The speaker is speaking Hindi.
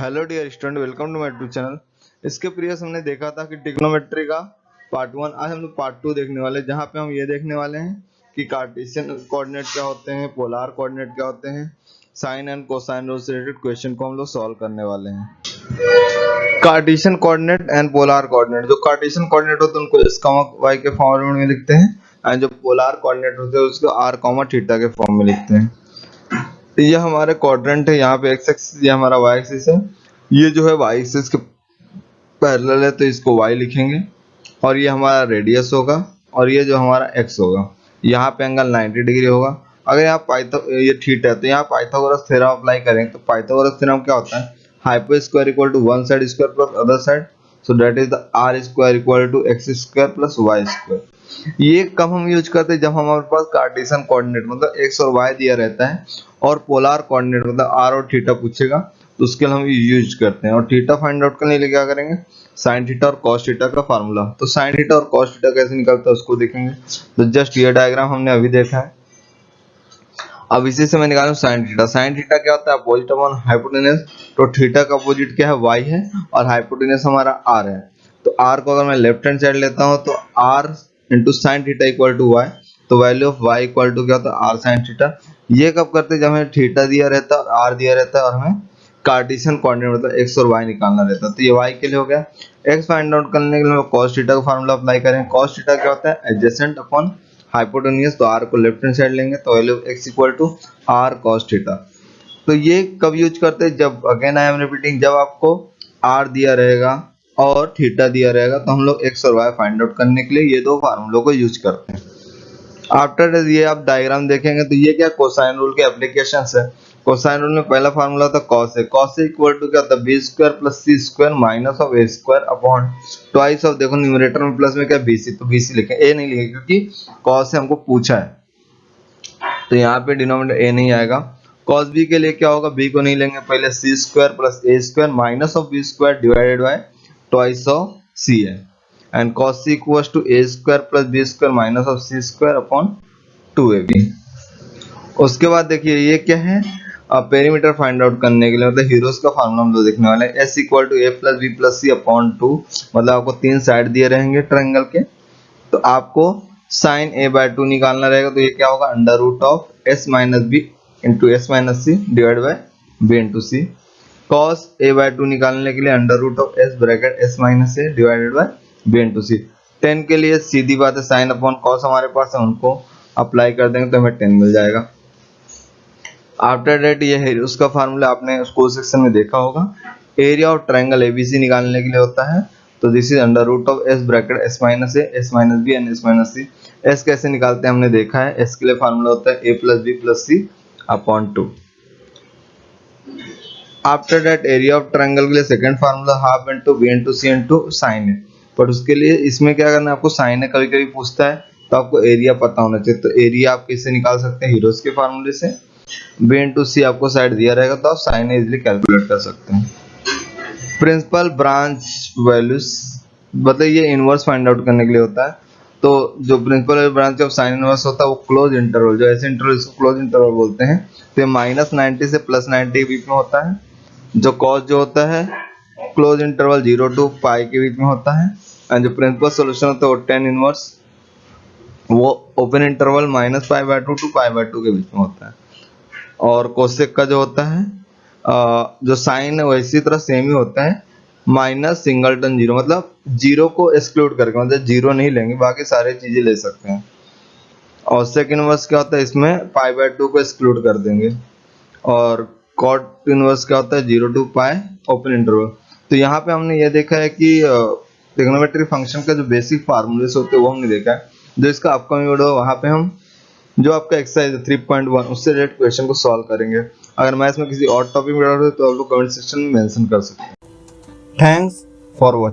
Hello dear student, welcome to my YouTube channel. इसके प्रीवियस हमने देखा था कि ट्रिग्नोमेट्री का पार्ट 1। आज हम लोग पार्ट 2 देखने वाले हैं, जहाँ पे हम ये देखने वाले हैं कि कार्टेशियन कोऑर्डिनेट क्या होते हैं, पोलर कोऑर्डिनेट क्या होते हैं, साइन एंड कोसाइन रूल से रिलेटेड क्वेश्चन को हम लोग सॉल्व करने वाले हैं। Cartesian coordinate and polar coordinate. जो कार्टेशियन कोऑर्डिनेट होते हैं उनको x, y के फॉर्म में लिखते हैं, एंड जो पोलर कोऑर्डिनेट होते हैं उसको r, थीटा के फॉर्म में लिखते हैं। तो ये हमारे क्वाड्रेंट है, यहाँ पे एक्स एक्सिस, ये हमारा वाई एक्सिस है। ये जो है वाई एक्सिस के पैरेलल है तो इसको y लिखेंगे, और ये हमारा रेडियस होगा, और ये जो हमारा x होगा। यहाँ पे एंगल 90 डिग्री होगा। अगर यहाँ ये थीटा है तो यहाँ पाइथागोरस थ्योरम अप्लाई करेंगे तो पाइथागोरस थ्योरम क्या होता है, hypo square equal to one side square plus other side, so that is the r square equal to x square plus y square. ये कब हम यूज करते हैं, जब हमारे पास कार्टेशियन कोऑर्डिनेट मतलब x और y दिया रहता है, और पोलर कोऑर्डिनेट मतलब r और थीटा पूछेगा तो उसके लिए हम यूज करते हैं। और थीटा फाइंड आउट करने के लिए क्या करेंगे, साइन थीटा और कॉस थीटा का फार्मूला। तो साइन थीटा और कॉस थीटा कैसे निकलता है उसको देखेंगे। तो जस्ट ये डायग्राम हमने अभी देखा है, अब इसी से मैं निकालूं साइन थीटा। साइन थीटा क्या होता है, अपोजिट अपॉन हाइपोटेनस। तो थीटा का अपोजिट क्या है, y है, और हाइपोटेनस हमारा r है। तो r को अगर मैं लेफ्ट हैंड साइड लेता हूं तो r into sine theta equal to y, तो value of y equal to क्या होता है, r साइन थीटा। ये कब करते हैं, जब हमें थीटा दिया रहता है और r दिया रहता है और हमें कार्टेशियन कोऑर्डिनेट मतलब x और y निकालना रहता है। तो ये y के लिए हो गया। x फाइंड आउट करने के लिए हम cos थीटा का फार्मूला अप्लाई करें। cos थीटा क्या होता है, एडजेसेंट अपॉन हाइपोटेन्यूज। तो r को लेफ्ट हैंड साइड लेंगे तो value x equal to r cos theta. तो ये कब यूज करते हैं, जब अगेन आई एम रिपीटिंग, जब आपको r दिया रहेगा और थीटा दिया रहेगा तो हम लोग x और y फाइंड आउट करने के लिए ये दो फार्मूलों को यूज करते हैं। आफ्टर ये आप डायग्राम देखेंगे तो ये क्या कोसाइन रूल के एप्लीकेशंस है। कोसाइन रूल में पहला फार्मूला था cos है। cos से इक्वल टू क्या होता है, B square plus C square minus of A square upon twice of, देखो न्यूमरेटर में प्लस में क्या बीसी, तो बीसी लिखें, ए नहीं लिखें क्योंकि cos से हमको पूछा है, तो यहाँ पे डिनोमिनेटर ए नहीं आएगा। cos b के लिए क्या होगा, b को नहीं लेंगे, पहले C square plus A square minus of B square divided by twice of C है, and cos c equals to a square plus b square minus of c square upon 2ab। उसके बाद देखिए ये क्या है, पेरीमीटर फाइंड आउट करने के लिए मतलब हीरोज का फार्मूला हम लोग देखने वाले हैं। s equal to a plus b plus c upon 2, मतलब आपको तीन साइड दिए रहेंगे ट्रायंगल के, तो आपको साइन a बाय 2 निकालना रहेगा। तो ये क्या होगा, under root of s minus B into S minus C divide by b into C. cos a by 2 निकालने के लिए under root of s bracket s minus a divided by b into C. 10 के लिए सीधी बात है, साइन अपॉन cos हमारे पास है, उनको अप्लाई कर देंगे तो हमें 10 मिल जाएगा। आफ्टर दैट ये है उसका फार्मूला आपने स्कूल सेक्शन में देखा होगा, एरिया ऑफ ट्रायंगल एबीसी निकालने के लिए होता है। तो this is under root of s bracket s minus a, s minus b and s minus c। s कैसे निकालते हैं हमने देखा है, s के लिए फार्मूला होता है a plus b plus c upon 2। After that area of triangle के लिए second formula half into b into c into sine है। पर उसके लिए इसमें क्या करना है, आपको साइन है कभी कभी पूछता है तो आपको एरिया पता होना चाहिए। तो एरिया आप कैसे निकाल सकते हैं, हीरोज के फार्मूले से। b इंटू सी आपको साइड दिया रहेगा तो आप साइन इजीली कैलकुलेट कर सकते हैं। प्रिंसिपल ब्रांच वैल्यूज मतलब ये इनवर्स फाइंड आउट करने के लिए होता है। तो जो principal branch of sine inverse होता है वो क्लोज इंटरवल, जो ऐसे इंटरवल इसको क्लोज इंटरवल बोलते हैं। तो ये -90 से +90 के बीच में होता है। जो cos जो होता है क्लोज इंटरवल 0 टू पाई के बीच में होता है, एंड जो प्रिंसिपल सॉल्यूशन होता है वो tan इनवर्स वो ओपन इंटरवल -π/2 टू π/2 के बीच में होता है। और कोसेक का जो होता है जो साइन है वो इसी तरह सेम ही होता है, माइनस सिंगलटन जीरो, मतलब जीरो को एक्सक्लूड करके, मतलब जीरो नहीं लेंगे, बाकी सारी चीजें ले सकते हैं। और सेक इनवर्स क्या होता है, इसमें π/2 को एक्सक्लूड कर देंगे। और कॉट इनवर्स क्या होता है, 0 टू पाई ओपन इंटरवल। तो यहाँ पे हमने ये देखा है कि ट्रिग्नोमेट्री फंक्शन का जो बेसिक फार्मूलेस होते हैं वो हमने देखा है। जो इसका अपकमिंग वीडियो वहाँ पे हम जो आपका एक्सरसाइज 3.1 उससे रिलेटेड क्वेश्चन को सॉल्व करेंगे। अगर मैथ्स में किसी और टॉपिक में डाउट हो तो आप लोग कमेंट सेक्शन में मेंशन कर सकते हैं। Thanks for watching.